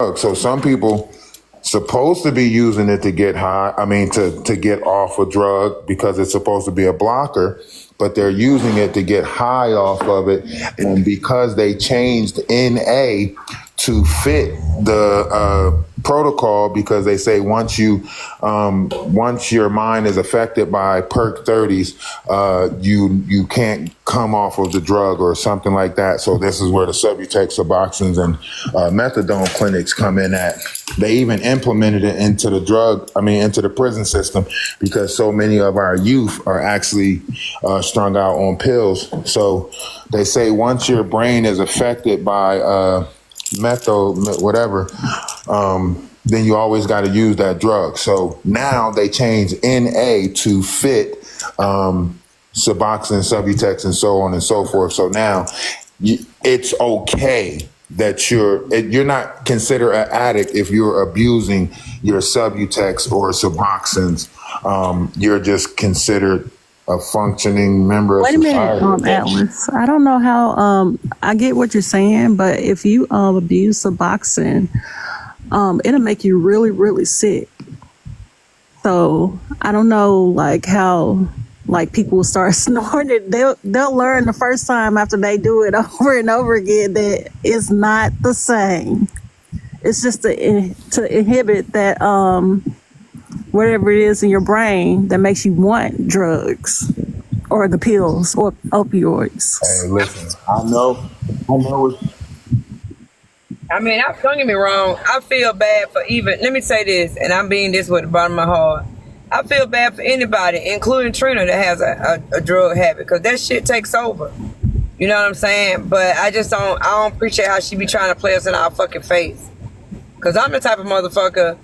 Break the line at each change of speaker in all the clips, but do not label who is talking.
So some people supposed to be using it to get high. I mean, to get off a drug because it's supposed to be a blocker, but they're using it to get high off of it. And because they changed NA to fit the protocol, because they say once your mind is affected by perk 30s, you can't come off of the drug or something like that. So this is where the Subutex, Suboxones, and methadone clinics come in at. They even implemented it into into the prison system, because so many of our youth are actually strung out on pills. So they say once your brain is affected by whatever, then you always got to use that drug. So now they change NA to fit Suboxone, Subutex, and so on and so forth. So now it's okay that you're not considered an addict if you're abusing your Subutex or Suboxones. You're just considered a functioning member of
Wait a
society.
minute, Atlas. I don't know how. I get what you're saying, but if you abuse Suboxone, it'll make you really, really sick. So I don't know, like how, like people will start snorting. They'll learn the first time after they do it over and over again that it's not the same. It's just to inhibit that whatever it is in your brain that makes you want drugs or the pills or opioids.
Hey, listen, I know.
I mean, don't get me wrong. I feel bad for let me say this, and I'm being this with the bottom of my heart. I feel bad for anybody, including Trina, that has a drug habit, because that shit takes over. You know what I'm saying? But I don't appreciate how she be trying to play us in our fucking face. Because I'm the type of motherfucker,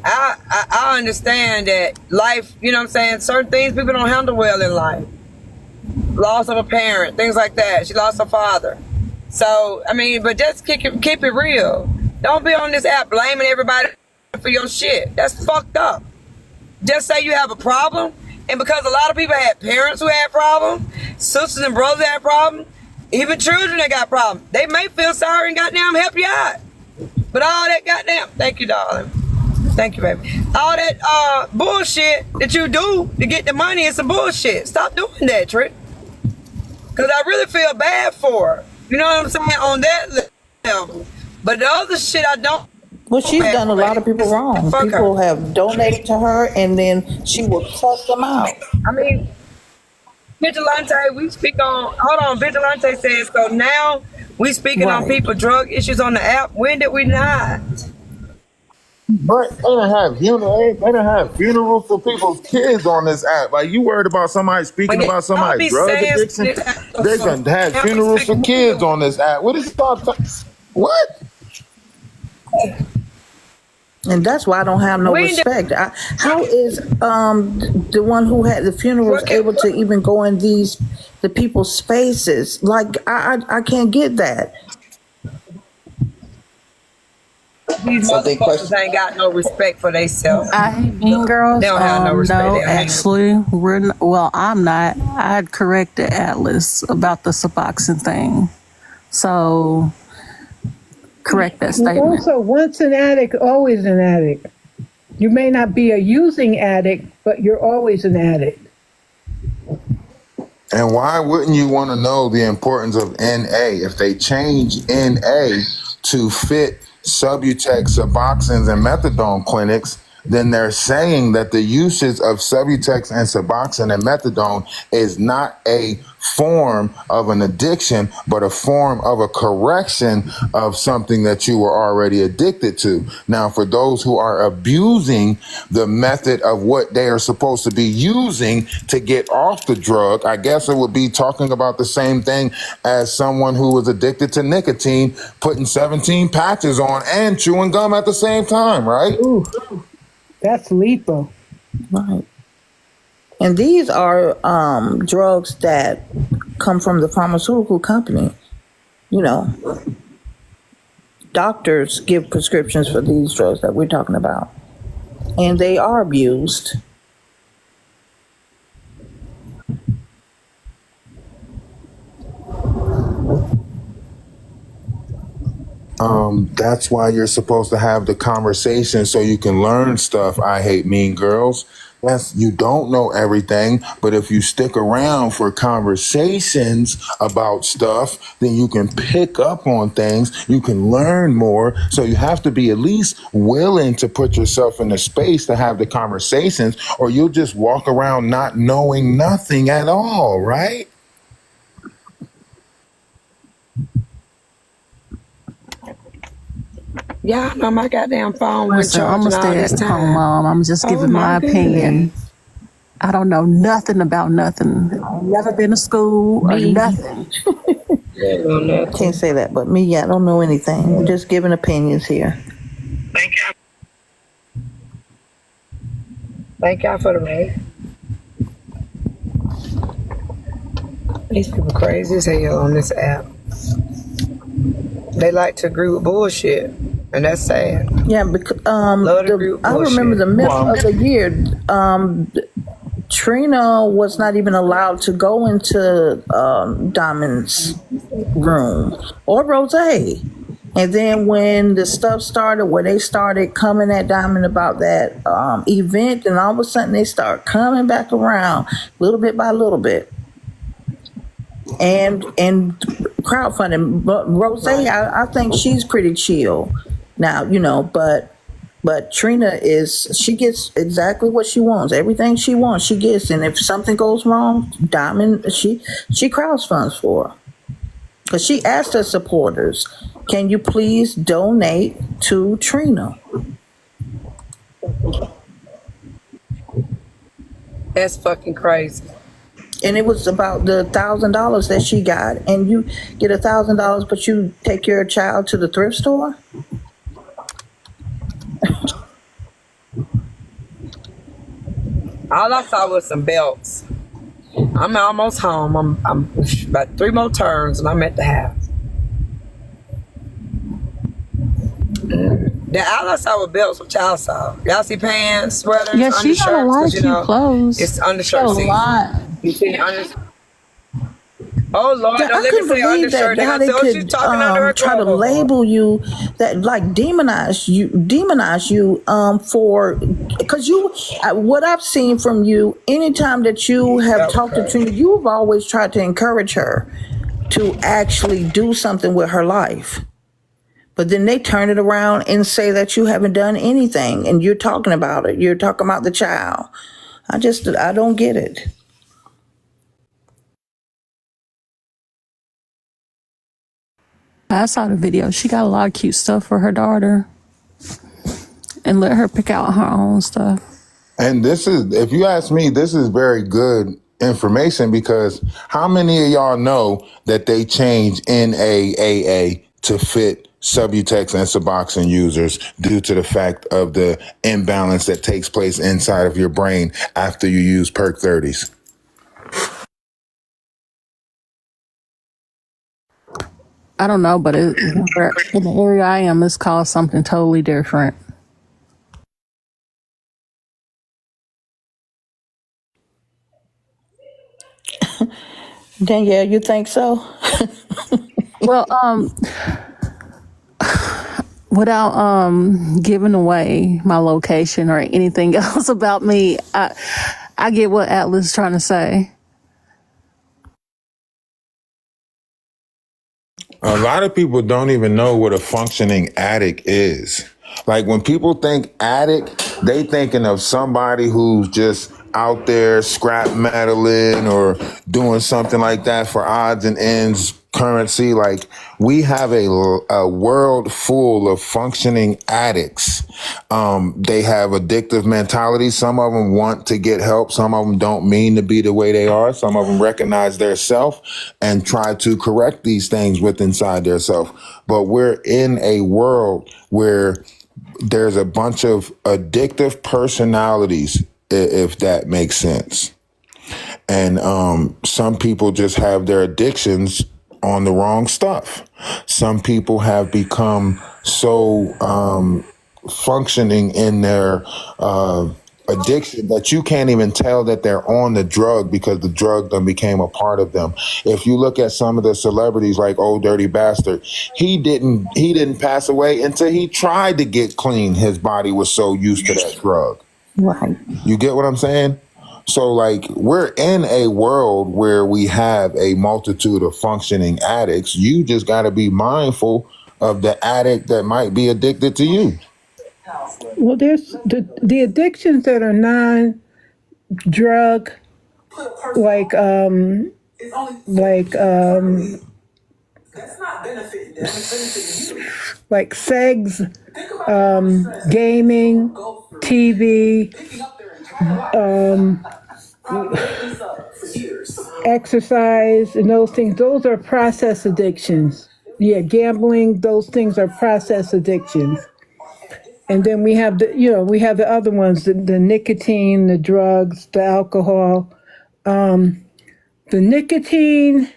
I understand that life, you know what I'm saying, certain things people don't handle well in life. Loss of a parent, things like that. She lost her father. So, I mean, but just keep it real. Don't be on this app blaming everybody for your shit. That's fucked up. Just say you have a problem, and because a lot of people had parents who had problems, sisters and brothers had problems, even children that got problems, they may feel sorry and goddamn help you out. But all that goddamn, thank you, darling. Thank you, baby. All that bullshit that you do to get the money is some bullshit. Stop doing that, Trick. Because I really feel bad for her. You know what I'm saying? On that level. But the other shit I don't.
Well, she's done a lot of people wrong. People have donated to her, and then she will cut them out.
I mean, Vigilante, we speak on. Hold on, Vigilante says so. Now we speaking on people drug issues on the app. When did we not?
But they don't have funerals for people's kids on this app. Like, you worried about somebody speaking about somebody's drug addiction? They can have funerals for kids on this app. What is it about? What?
And that's why I don't have no respect. How is the one who had the funerals able to even go in the people's spaces? Like, I can't get that.
These motherfuckers ain't got no respect for themselves.
I hate Mean Girls.
They don't have no respect.
No, actually, I'm not. I'd corrected Atlas about the Suboxone thing. So, correct that statement.
Also, once an addict, always an addict. You may not be a using addict, but you're always an addict.
And why wouldn't you want to know the importance of NA? If they change NA to fit Subutex, Suboxones, and methadone clinics, then they're saying that the usage of Subutex and Suboxone and methadone is not a form of an addiction, but a form of a correction of something that you were already addicted to. Now, for those who are abusing the method of what they are supposed to be using to get off the drug, I guess it would be talking about the same thing as someone who was addicted to nicotine, putting 17 patches on and chewing gum at the same time, right?
Ooh, that's lethal.
Right. And these are drugs that come from the pharmaceutical company. You know, doctors give prescriptions for these drugs that we're talking about, and they are abused.
That's why you're supposed to have the conversation so you can learn stuff. I hate mean girls. Yes, you don't know everything, but if you stick around for conversations about stuff, then you can pick up on things. You can learn more. So you have to be at least willing to put yourself in a space to have the conversations, or you'll just walk around not knowing nothing at all, right?
Yeah, I know my goddamn phone went
Listen, I'm
charging
gonna
all
stay
this
at home,
time.
Mom. I'm just giving my opinion. I don't know nothing about nothing. I've never been to school or
Me,
nothing.
can't say that, but me, I don't know anything. We're just giving opinions here.
Thank y'all for the raid. These people crazy as hell on this app. They like to agree with bullshit, and that's sad.
Yeah, because
Love to agree with
I remember the
bullshit.
myth of the year. Trina was not even allowed to go into Diamond's room or Rose. And then when the stuff started, where they started coming at Diamond about that event, and all of a sudden they start coming back around little bit by little bit. And crowdfunding, but Rose, I think she's pretty chill now, but Trina she gets exactly what she wants. Everything she wants, she gets. And if something goes wrong, Diamond, she crowdfunds for her. Because she asked her supporters, can you please donate to Trina?
That's fucking crazy.
And it was about the $1,000 that she got, and you get $1,000, but you take your child to the thrift store.
All I saw was some belts. I'm almost home. I'm about 3 more turns and I'm at the house. All I saw were belts. What y'all saw? Y'all see pants, sweaters,
Yeah, she got a
undershirts?
lot of
'Cause,
cute clothes.
It's
She got
undershirt
a
season.
lot.
You see undershirt? Oh Lord,
Yeah,
don't
I
let me
couldn't
say
believe that
undershirt. They
how
gonna
they
say, oh, she's
could
talking under her
try to
clothes.
label you, that like demonize you for, because what I've seen from you, anytime that you have talked to Trina, you've always tried to encourage her to actually do something with her life. But then they turn it around and say that you haven't done anything, and you're talking about it. You're talking about the child. I don't get it.
I saw the video. She got a lot of cute stuff for her daughter, and let her pick out her own stuff.
And this is, if you ask me, this is very good information, because how many of y'all know that they change NAAA to fit Subutex and Suboxone users due to the fact of the imbalance that takes place inside of your brain after you use Perk 30s?
I don't know, but in the area I am, it's called something totally different.
Danielle, you think so?
Well, without giving away my location or anything else about me, I get what Atlas is trying to say.
A lot of people don't even know what a functioning addict is. Like, when people think addict, they thinking of somebody who's just out there scrap metaling or doing something like that for odds and ends currency. Like, we have a world full of functioning addicts. They have addictive mentality. Some of them want to get help. Some of them don't mean to be the way they are. Some of them recognize their self and try to correct these things with inside their self. But we're in a world where there's a bunch of addictive personalities, if that makes sense. And some people just have their addictions on the wrong stuff. Some people have become so functioning in their addiction that you can't even tell that they're on the drug because the drug then became a part of them. If you look at some of the celebrities like Old Dirty Bastard, he didn't pass away until he tried to get clean. His body was so used to that drug.
Right.
You get what I'm saying? So, like, we're in a world where we have a multitude of functioning addicts. You just got to be mindful of the addict that might be addicted to you.
Well, there's the addictions that are non-drug, like like like sex, gaming, TV, exercise, and those things. Those are process addictions. Yeah, gambling. Those things are process addictions. And then we have the other ones, the nicotine, the drugs, the alcohol. The nicotine,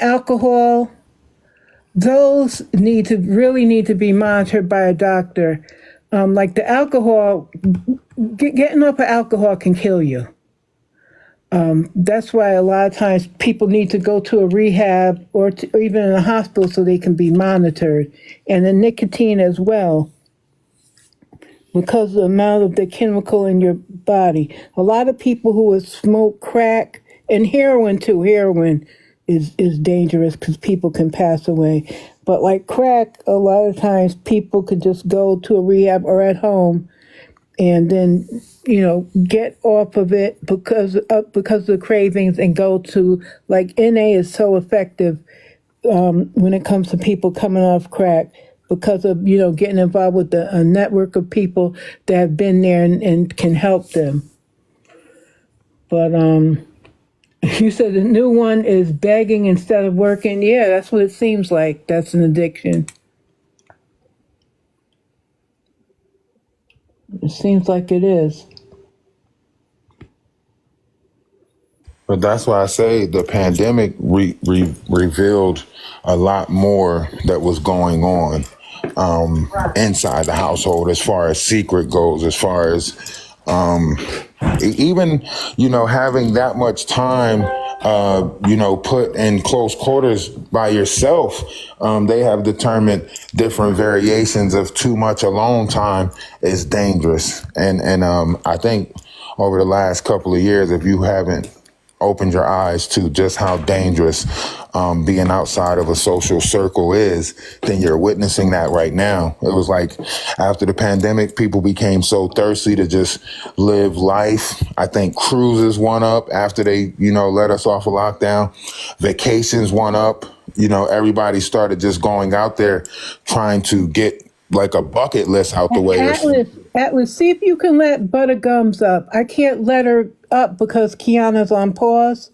alcohol, those really need to be monitored by a doctor. Like the alcohol, getting off of alcohol can kill you. That's why a lot of times people need to go to a rehab or even in a hospital so they can be monitored. And the nicotine as well, because of the amount of the chemical in your body. A lot of people who would smoke crack and heroin too. Heroin is dangerous because people can pass away. But like crack, a lot of times people could just go to a rehab or at home and then, get off of it because of the cravings and go to, like, NA is so effective when it comes to people coming off crack because of, getting involved with a network of people that have been there and can help them. But you said the new one is begging instead of working. Yeah, that's what it seems like. That's an addiction. It seems like it is.
But that's why I say the pandemic revealed a lot more that was going on inside the household as far as secret goes, as far as even, having that much time, put in close quarters by yourself. They have determined different variations of too much alone time is dangerous. And I think over the last couple of years, if you haven't opened your eyes to just how dangerous being outside of a social circle is, then you're witnessing that right now. It was like after the pandemic, people became so thirsty to just live life. I think cruises went up after they, let us off of lockdown. Vacations went up. Everybody started just going out there trying to get like a bucket list out the way.
Atlas, see if you can let Buttergums up. I can't let her up because Keyona's on pause.